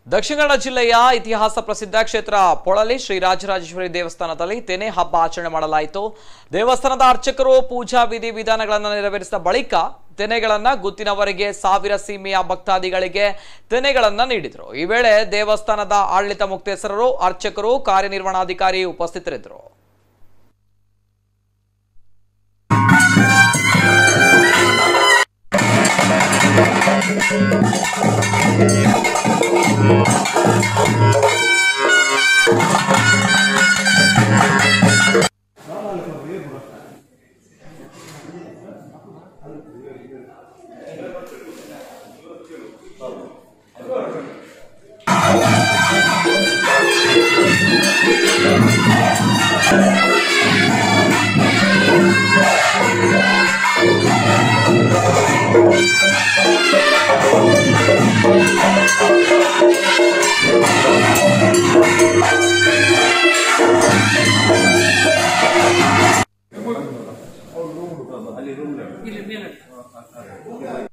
ದಕ್ಷಿಣ ಕನ್ನಡ ಜಿಲ್ಲೆಯ ಇತಿಹಾಸ ಪ್ರಸಿದ್ಧ ಕ್ಷೇತ್ರ ಪೊಳಲಿ ಶ್ರೀ ರಾಜರಾಜೇಶ್ವರಿ ದೇವಸ್ಥಾನದಲ್ಲಿ ತೆನೆ ಹಬ್ಬ ಆಚರಣೆ ಮಾಡಲಾಯಿತು. ದೇವಸ್ಥಾನದ ಅರ್ಚಕರು ಪೂಜಾ ವಿಧಿ ವಿಧಾನಗಳನ್ನು ನೆರವೇರಿಸಿದ ಬಳಿಕ ತೆನೆಗಳನ್ನು ಗುತ್ತಿನವರಿಗೆ ಸಾವಿರ ಸೀಮೆಯ ಭಕ್ತಾದಿಗಳಿಗೆ ತೆನೆಗಳನ್ನು ನೀಡಿದರು. ಈ ವೇಳೆ ದೇವಸ್ಥಾನದ ಆಡಳಿತ ಮುಕ್ತೇಸರರು, ಅರ್ಚಕರು, ಕಾರ್ಯನಿರ್ವಹಣಾಧಿಕಾರಿ ಉಪಸ್ಥಿತರಿದ್ದರು. ಇಲ್ಲಿ